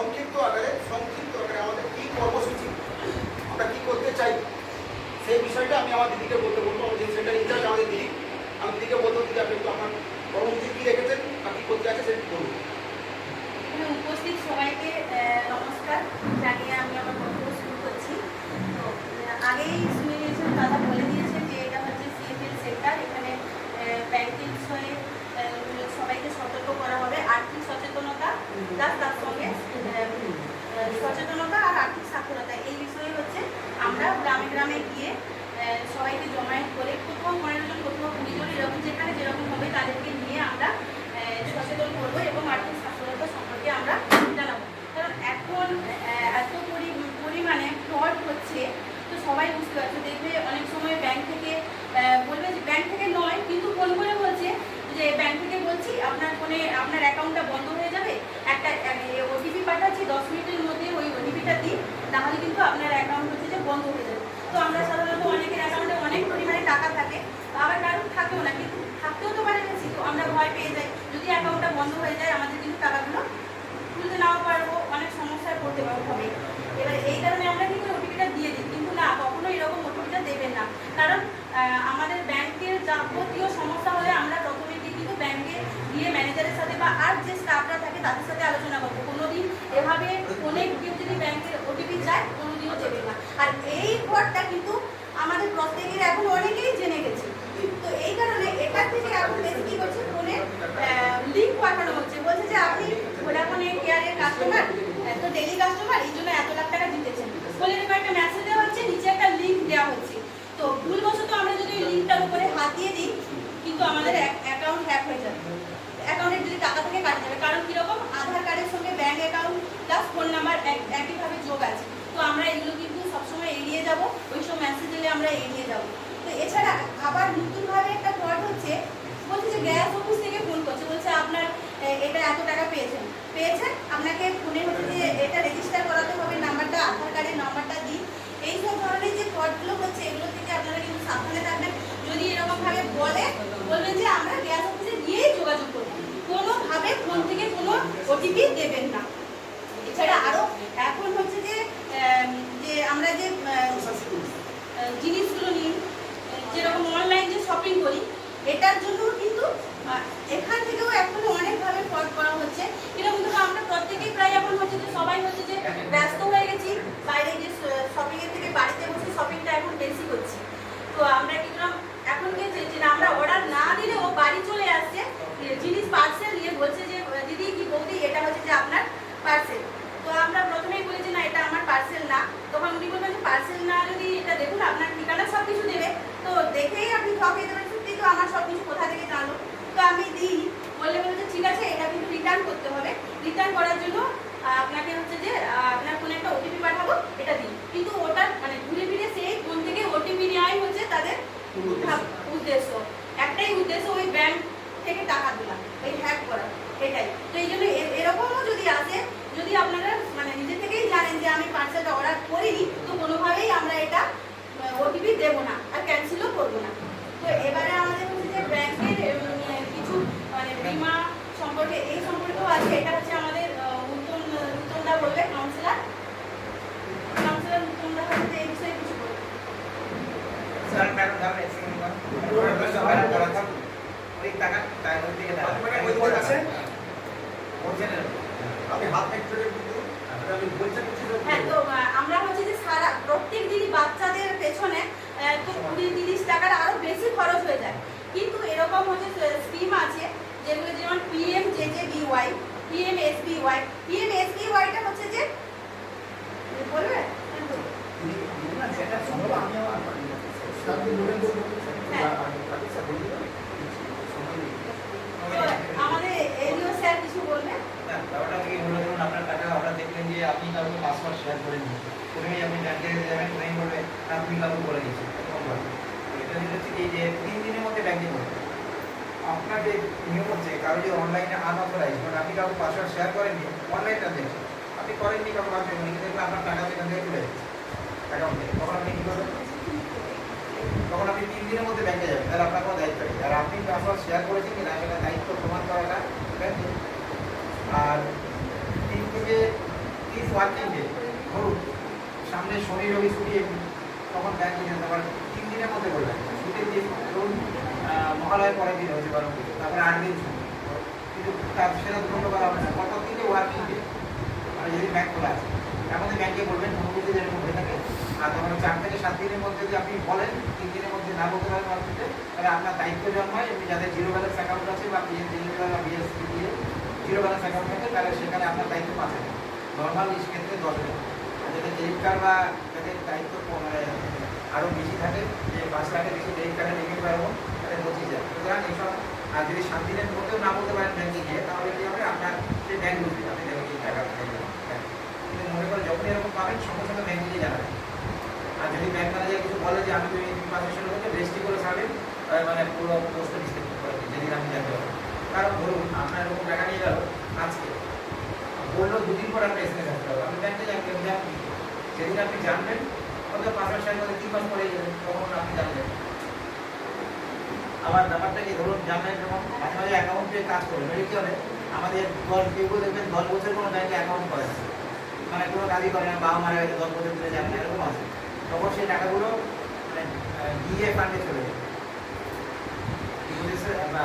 সংক্ষিপ্ত আকারে আমাদের কী কর্মসূচি, আমরা কী করতে চাই, সেই বিষয়টা আমি আমার দিদিকে বলতে বলবো। যে সেন্টার ইনচার্জ আমাদের দিদি, আমি দিদিকে বলবো, দিদি আপনি একটু আপনার কর্মসূচি কী রেখেছেন বা কী করতে আছে সেটা বলুন। উপস্থিত সবাইকে নমস্কার জানিয়ে আমি আমার বক্তব্য শুরু করছি। তো আগেই শুনে নিয়েছেন, দাদা বলে দিয়েছেন যে এটা হচ্ছে সিএফএল সেক্টর। এখানে ব্যাংকের বিষয়ে সবাইকে সতর্ক করা হবে, আর্থিক সচেতনতা প্লাস তার সঙ্গে সচেতনতা আর আর্থিক সাক্ষরতা, এই বিষয়ে হচ্ছে আমরা গ্রামে গ্রামে গিয়ে সবাইকে জমায়েত করে কোথাও 15 জন কোথাও 20 জন এরকম যেখানে যেরকম হবে তাদেরকে নিয়ে আমরা সচেতন করবো এবং আর্থিক সাক্ষরতা সম্পর্কে আমরা জানাবো। কারণ এখন এত পরিমাণে ফ্রড হচ্ছে, তো সবাই বুঝতে পারছে। দেখবে অনেক সময় ব্যাংক থেকে বলবে যে ব্যাংক থেকে নয়, কিন্তু ফোন করে বলছে যে ব্যাংক থেকে বলছি আপনার ফোনে আপনার অ্যাকাউন্টটা বন্ধ হয়ে যাবে, একটা ওটিপি পাঠাচ্ছি, 10 মিনিটের মধ্যে ওই ওটিপিটা দিই, তাহলে কিন্তু আপনার অ্যাকাউন্ট হচ্ছে যে বন্ধ হয়ে যাবে। তো আমরা সাধারণত অনেকের অ্যাকাউন্টে অনেক পরিমাণে টাকা থাকে, আবার কারণ থাকেও না, কিন্তু থাকতেও তো পারে বেশি, তো আমরা ভয় পেয়ে যাই। যদি অ্যাকাউন্টটা বন্ধ হয়ে যায় আমাদের কিন্তু টাকাগুলো তুলতে নাও পারবো, অনেক সমস্যায় পড়তে হবে। এবার এই কারণে আমরা কিন্তু ওটিপিটা দিয়ে দিই, কিন্তু না, কখনো এরকম ওটিপিটা দেবেন না। কারণ আমাদের ব্যাংকের যাবতীয় সমস্যা হলে আমরা প্রথমে কিন্তু ব্যাংকে গিয়ে ম্যানেজারের সাথে বা আর যে স্টাফরা থাকে তাদের সাথে আলোচনা করবো। কোনোদিন এভাবে অনেক কেউ যদি ব্যাংকের ওটিপি চায় কোনোদিনও দেবে না। আর এই ফ্রডটা কিন্তু আমাদের প্রত্যেকের এখন অনেকেই জেনে গেছে। তো এই কারণে এটার থেকে এখন বেশি কি করছে, ফোনে লিঙ্ক পাঠানো হচ্ছে, বলছে যে আপনি ভোডাফোন কেয়ারের কাস্টমার, তো ডেলি কাস্টমার, এই জন্য এত লাখ টাকা জিতেছেন বলে এরকম একটা মেসেজ দেওয়া হচ্ছে, নিচে একটা লিঙ্ক দেওয়া হচ্ছে। তো ভুলবশত আমরা যদি ওই লিঙ্কটার উপরে হাত দিয়ে দিই কিন্তু আমাদের অ্যাকাউন্ট হ্যাক হয়ে যাবে, অ্যাকাউন্টের যদি টাকা থেকে কাটা যাবে। কারণ কীরকম, আধার কার্ডের সঙ্গে bank account plus phone number একইভাবে যোগ আছে। তো আমরা এগুলো কিন্তু সবসময় এড়িয়ে যাব, ওই সব মেসেজ এলে আমরা এড়িয়ে যাব। তো এছাড়া আবার নতুনভাবে একটা ফ্রড হচ্ছে, বলছে যে গ্যাস অফিস থেকে ফোন করছে, বলছে আপনার এটা এত টাকা পেয়েছেন, আপনাকে ফোনে হচ্ছে যে এটা রেজিস্টার করাতে হবে, নাম্বারটা আধার কার্ডের নাম্বারটা দিই। এই সব ধরনের যে ফ্রডগুলো হচ্ছে এগুলো থেকে আপনারা কিন্তু সাবধানে থাকবেন। যদি এরকমভাবে বলবেন যে আমরা গ্যাস অফিসে গিয়েই যোগাযোগ করব, কোনোভাবে ফোন থেকে কোনো ওটিপি দেবেন না। এছাড়া আরও এখন হচ্ছে যে আমরা যে জিনিসগুলো নিই, যেরকম অনলাইন যে শপিং করি, এটার জন্য কিন্তু এখান থেকেও এখন অনেকভাবে ফ্রড করা হচ্ছে। এরকম কিন্তু আমরা প্রত্যেকেই প্রায় এখন হচ্ছে যে সবাই হচ্ছে যে ব্যস্ত হয়ে গেছি, বাইরে যে শপিংয়ের থেকে বাড়িতে বসে শপিংটা এখন বেশি করছি। তো আমরা কি করলাম, এখন যে আমরা অর্ডার না দিলে ও বাড়ি চলে আসছে জিনিস পার্সেল নিয়ে, বলছে যে দিদি কি বৌদি এটা হচ্ছে যে আপনার পার্সেল। তো আমরা প্রথমেই বলেছি না এটা আমার পার্সেল না, তখন উনি বলবেন যে পার্সেল না, যদি এটা দেখুন আপনার ঠিকানা সব কিছু দেবে, তো দেখেই আপনি ঠকিয়ে দেবেন, সত্যি তো আমার সব কিছু কোথা থেকে জানলো। তো আমি দিই বললে বলছে ঠিক আছে, এটা কিন্তু রিটার্ন করতে হবে, রিটার্ন করার জন্য আপনাকে হচ্ছে যে আপনার ফোনে একটা ওটিপি পাঠাবো, এটা দিই। কিন্তু ওটা মানে ঘুরে ফিরে সেই ফোন থেকে ওটিপি নেওয়াই হচ্ছে তাদের উদ্দেশ্য, একটাই উদ্দেশ্য, ওই ব্যাংক থেকে টাকা তোলা, ওই হ্যাক করা, এটাই। তো এই জন্য এরকমও যদি আসে, যদি আপনারা মানে নিজে থেকেই জানেন যে আমি পার্সেলটা অর্ডার করিনি, তো কোনোভাবেই আমরা এটা ওটিপি দেবো না আর ক্যান্সেলও করবো না। তো এবারে আমাদের হচ্ছে যে ব্যাংকের কিছু মানে বিমা সম্পর্কে এই সম্পর্কেও আছে, এটা হচ্ছে আমাদের উত্তমদা বলবে, কাউন্সিলর উত্তমদা হচ্ছে এই বিষয়ে কিছু বলবে। হ্যাঁ, তো আমরা হচ্ছে যে সারা প্রত্যেক দিনই বাচ্চাদের পেছনে তো 20-30 টাকার আরো বেশি খরচ হয়ে যায়। কিন্তু এরকম হচ্ছে স্কিম আছে যেগুলো যেমন PMJJBY, PMSBY। PMSBYটা হচ্ছে যে বলবে আমাদের এলিও স্যার কিছু বলবে। ব্যাপারটা থেকে মনে করুন আপনার টাকা আপনারা দেখলেন যে আপনি কাউকে পাসওয়ার্ড শেয়ার করেন, প্রথমেই আপনি ব্যাংকে যাবেন, ব্যাংক বলবে আপনি কাউকে বলে দিচ্ছেন। এটা হচ্ছে কি যে 3 দিনের মধ্যে ব্যাংকে বলবে আপনার যে নিয়ম হচ্ছে কারো যে অনলাইনে আনঅথরাইজ, মানে আপনি কাউকে পাসওয়ার্ড শেয়ার করেননি, অনলাইন ট্রানজ্যাকশন আপনি করেননি, কাউকে পাসওয়ার্ড কিন্তু দেখবেন আপনার টাকা সেখান থেকে তুলে যাচ্ছে অ্যাকাউন্টে, তখন আপনি কী করবেন? তখন আপনি 3 দিনের মধ্যে ব্যাংকে যাবেন, তাহলে আপনার কোনো দায়িত্ব নেই। আর আপনি পাসওয়ার্ড শেয়ার করেছেন কিনা সেটা দায়িত্ব প্রমাণ করাটা ব্যাংকে। আর 3 থেকে ওয়ার্কিং ডে, ধরুন সামনে শনি রবি ছুটি, তখন ব্যাংকে যেতে পারেন 3 দিনের মধ্যে করবেন। ছুটির দিন ধরুন মহালয়ের পরের দিন হচ্ছে বারো দিন, তারপরে 8 দিন ছুটি, কিন্তু তার সেটা ধন্য করা হবে না। কত দিনে ওয়ার্কিং ডে মানে যদি ব্যাংক খোলা আছে তার মধ্যে ব্যাংকে বলবেন অনুমতি যেরকম হয়ে থাকে। আর তখন 4 থেকে 7 দিনের মধ্যে যদি আপনি বলেন 3 দিনের মধ্যে না বলতে পারেন মার্কেটে, তাহলে আপনার দায়িত্ব জন্মায়। এমনি যাদের জিরো ব্যালেন্স অ্যাকাউন্ট আছে বা পিএনজি বা বিএসসি দিয়ে জিরো ব্যালেন্স অ্যাকাউন্ট থাকে, তাহলে সেখানে আপনার দায়িত্ব 5 হাজার, নর্মাল ক্ষেত্রে 10 হাজার। আর যাদের ক্রেডিট কার্ড বা যাদের দায়িত্ব মানে আরও বেশি থাকে, যে 5 লাখের বেশি ক্রেডিট কার্ডে লিমিট পারবো, তাহলে 25,000। সুতরাং এইসব আর যদি 7 দিনের মধ্যেও না বলতে পারেন ব্যাংকে গিয়ে, তাহলে কি হবে আপনার সেই ব্যাংক বুঝবে আপনি দেখবেন এই টাকা কিন্তু মনে করে যখন এরকম পাবেন সঙ্গে সঙ্গে ব্যাংকে গিয়ে জানাবেন। আর যদি ব্যাংক ম্যানেজার কিছু বলে যে আমি তুমি 5 মধ্যে রেজিস্ট্রি করে ছাড়বেন, মানে পুরো পোস্টে ডিস্ট্রিক্ট করে দিন যেদিন আমি জানতে পারবো। কারণ ধরুন আপনার এরকম টাকা নিয়ে গেল আজকে, বললো 2 দিন পর আপনার এসএমএস আসতে হবে, আপনি ব্যাংকে জানবেন সেদিন আপনি জানবেন, হয়তো 5 মাস 6 মাস 3 মাস পরে যাবেন, তখন আপনি জানবেন। আবার ব্যাপারটা কি ধরুন জানলেন, যখন মাঝে মাঝে অ্যাকাউন্টে কাজ করবেন, এটা কি হবে আমাদের কেউ দেখবেন 10 বছর কোনো ব্যাংকে অ্যাকাউন্ট করে না, মানে কোনো কাজই করে না, বাবা মারা গেছে 10 বছর ধরে যান না, এরকম আছে। তখন সেই টাকাগুলো মানে ডিএ ফান্ডে চলে যায়।